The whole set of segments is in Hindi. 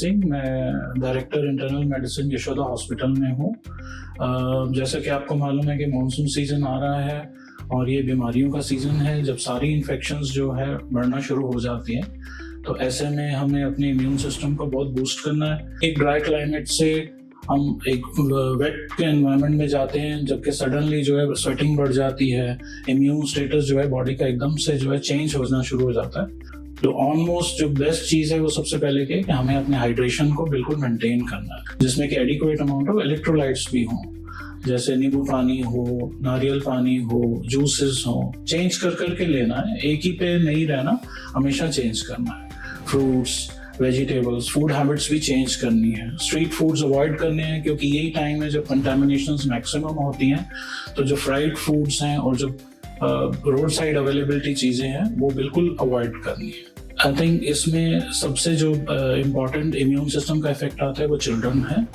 सिंह, मैं director internal medicine Yashoda hospital में हूँ। जैसा कि आपको मालूम है कि मानसून सीज़न आ रहा है और ये बीमारियों का सीज़न है जब सारी इन्फेक्शंस जो है बढ़ना शुरू हो जाती हैं। तो ऐसे में हमें अपने इम्यून सिस्टम को बहुत बूस्ट करना है। एक ड्राई क्लाइमेट से हम एक वेट के एनवायरनमेंट में जाते हैं, जबकि सडनली जो है स्वेटिंग बढ़ जाती है, इम्यून स्टेटस जो है बॉडी का एकदम से जो है चेंज होना शुरू हो जाता है। तो ऑलमोस्ट जो बेस्ट चीज़ है वो सबसे पहले कि हमें अपने हाइड्रेशन को बिल्कुल मेंटेन करना है, जिसमें कि एडिक्वेट अमाउंट ऑफ इलेक्ट्रोलाइट्स भी हों, जैसे नींबू पानी हो, नारियल पानी हो, जूसेस हो, चेंज कर करके लेना है, एक ही पे नहीं रहना, हमेशा चेंज करना है। फ्रूट्स, वेजिटेबल्स, फूड हैबिट्स भी चेंज करनी है। स्ट्रीट फूड्स अवॉइड करने हैं क्योंकि यही टाइम है जब कंटामिनेशंस मैक्सिमम होती हैं। तो जो फ्राइड फूड्स हैं और जो रोड साइड अवेलेबिलिटी चीज़ें हैं वो बिल्कुल अवॉइड करनी है। आई थिंक इसमें सबसे जो इम्पॉर्टेंट इम्यून सिस्टम का इफेक्ट आता है वो चिल्ड्रन है।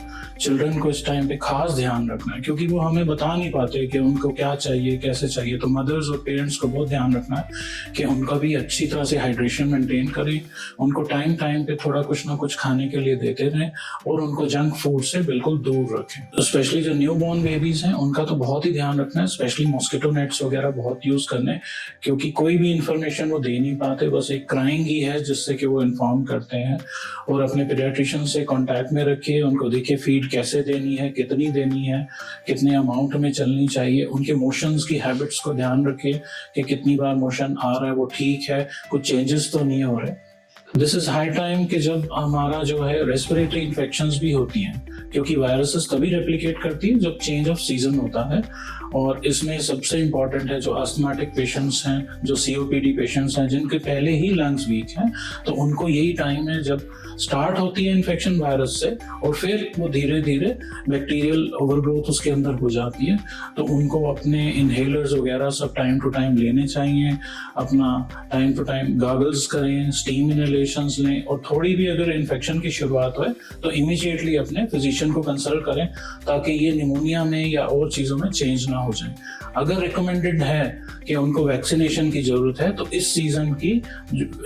चिल्ड्रन को इस टाइम पे खास ध्यान रखना है क्योंकि वो हमें बता नहीं पाते कि उनको क्या चाहिए, कैसे चाहिए। तो मदर्स और पेरेंट्स को बहुत ध्यान रखना है कि उनका भी अच्छी तरह से हाइड्रेशन मेंटेन करें, उनको टाइम टाइम पे थोड़ा कुछ ना कुछ खाने के लिए देते रहें और उनको जंक फूड से बिल्कुल दूर रखें। स्पेशली जो न्यू बॉर्न बेबीज हैं उनका तो बहुत ही ध्यान रखना है, स्पेशली मॉस्किटो नेट्स वगैरह बहुत यूज करने, क्योंकि कोई भी इंफॉर्मेशन वो दे नहीं पाते, बस एक क्राइंग ही है जिससे कि वो इन्फॉर्म करते हैं। और अपने पीडियाट्रिशियन से कांटेक्ट में रखिए, उनको देखिए फीड कैसे देनी है, कितनी देनी है, कितने अमाउंट में चलनी चाहिए। उनके मोशंस की हैबिट्स को ध्यान रखिए कि कितनी बार मोशन आ रहा है, वो ठीक है, कुछ चेंजेस तो नहीं हो रहे। दिस इज हाई टाइम कि जब हमारा जो है रेस्पिरेटरी इन्फेक्शंस भी होती हैं, क्योंकि वायरसेस तभी रेप्लिकेट करती है जब चेंज ऑफ सीजन होता है। और इसमें सबसे इम्पॉर्टेंट है जो अस्थमाटिक पेशेंट्स हैं, जो सीओपीडी पेशेंट्स हैं, जिनके पहले ही लंग्स वीक हैं, तो उनको यही टाइम है जब स्टार्ट होती है इन्फेक्शन वायरस से और फिर वो धीरे धीरे बैक्टीरियल ओवरग्रोथ उसके अंदर हो जाती है। तो उनको अपने इनहेलर्स वगैरह सब टाइम टू टाइम लेने चाहिए, अपना टाइम टू टाइम गॉगल्स करें, स्टीम इनहेलेशंस लें, और थोड़ी भी अगर इन्फेक्शन की शुरुआत हो तो इमीडिएटली अपने फिजिशियन को कंसल्ट करें ताकि ये निमोनिया में या और चीज़ों में चेंज ना हो जाए। अगर रिकमेंडेड है कि उनको वैक्सीनेशन की जरूरत है तो इस सीजन की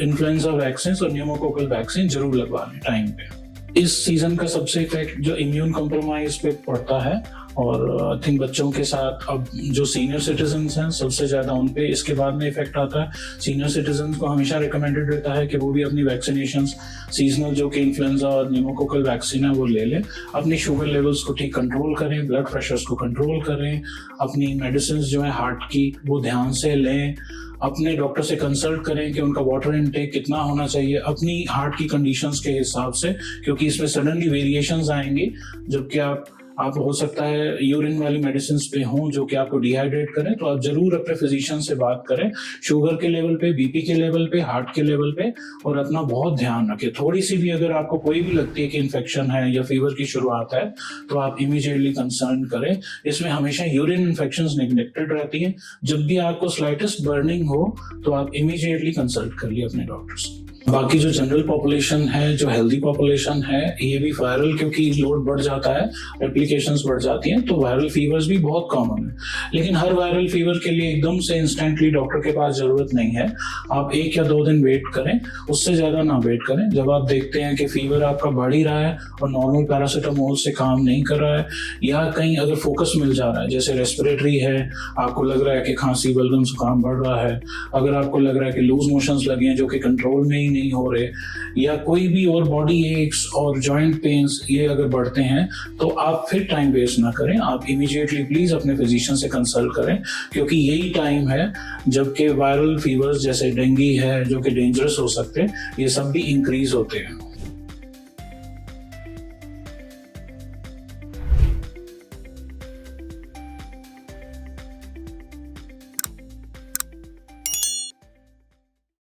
इन्फ्लुएंजा वैक्सीन और न्यूमोकोकल वैक्सीन जरूर लगवा लें टाइम पे। इस सीजन का सबसे इफेक्ट जो इम्यून कॉम्प्रोमाइज पे पड़ता है, और आई थिंक बच्चों के साथ अब जो सीनियर सिटीजन्स हैं सबसे ज़्यादा उन पे इसके बाद में इफेक्ट आता है। सीनियर सिटीजन्स को हमेशा रिकमेंडेड रहता है कि वो भी अपनी वैक्सीनेशंस सीजनल जो कि इन्फ्लुएंजा और न्यूमोकोकल वैक्सीन है वो ले लें, अपनी शुगर लेवल्स को ठीक कंट्रोल करें, ब्लड प्रेशर्स को कंट्रोल करें, अपनी मेडिसिन जो है हार्ट की वो ध्यान से लें, अपने डॉक्टर से कंसल्ट करें कि उनका वाटर इनटेक कितना होना चाहिए अपनी हार्ट की कंडीशंस के हिसाब से, क्योंकि इसमें सडनली वेरिएशंस आएंगी। जबकि आप हो सकता है यूरिन वाली मेडिसिन पे हों जो कि आपको डिहाइड्रेट करें, तो आप जरूर अपने फिजिशियन से बात करें शुगर के लेवल पे, बीपी के लेवल पे, हार्ट के लेवल पे, और अपना बहुत ध्यान रखें। थोड़ी सी भी अगर आपको कोई भी लगती है कि इन्फेक्शन है या फीवर की शुरुआत है तो आप इमीडिएटली कंसर्न करें। इसमें हमेशा यूरिन इन्फेक्शंस नेग्लेक्टेड रहती हैं। जब भी आपको स्लाइटेस्ट बर्निंग हो तो आप इमीडिएटली कंसल्ट कर लिए अपने डॉक्टर से। बाकी जो जनरल पॉपुलेशन है, जो हेल्दी पॉपुलेशन है, ये भी वायरल क्योंकि लोड बढ़ जाता है, एप्लीकेशंस बढ़ जाती हैं, तो वायरल फीवर्स भी बहुत कॉमन है। लेकिन हर वायरल फीवर के लिए एकदम से इंस्टेंटली डॉक्टर के पास जरूरत नहीं है। आप 1 या 2 दिन वेट करें, उससे ज़्यादा ना वेट करें। जब आप देखते हैं कि फीवर आपका बढ़ ही रहा है और नॉर्मल पैरासीटामोल से काम नहीं कर रहा है, या कहीं अगर फोकस मिल जा रहा है, जैसे रेस्पिरेटरी है, आपको लग रहा है कि खांसी, बलगम, जुकाम बढ़ रहा है, अगर आपको लग रहा है कि लूज मोशंस लगे हैं जो कि कंट्रोल में ही नहीं हो रहे, या कोई भी और बॉडी एक्स और जॉइंट पेन्स ये अगर बढ़ते हैं, तो आप फिर टाइम वेस्ट ना करें, आप इमीडिएटली प्लीज अपने फिजिशियन से कंसल्ट करें, क्योंकि यही टाइम है जबकि वायरल फीवर्स जैसे डेंगू है जो कि डेंजरस हो सकते हैं, ये सब भी इंक्रीज होते हैं।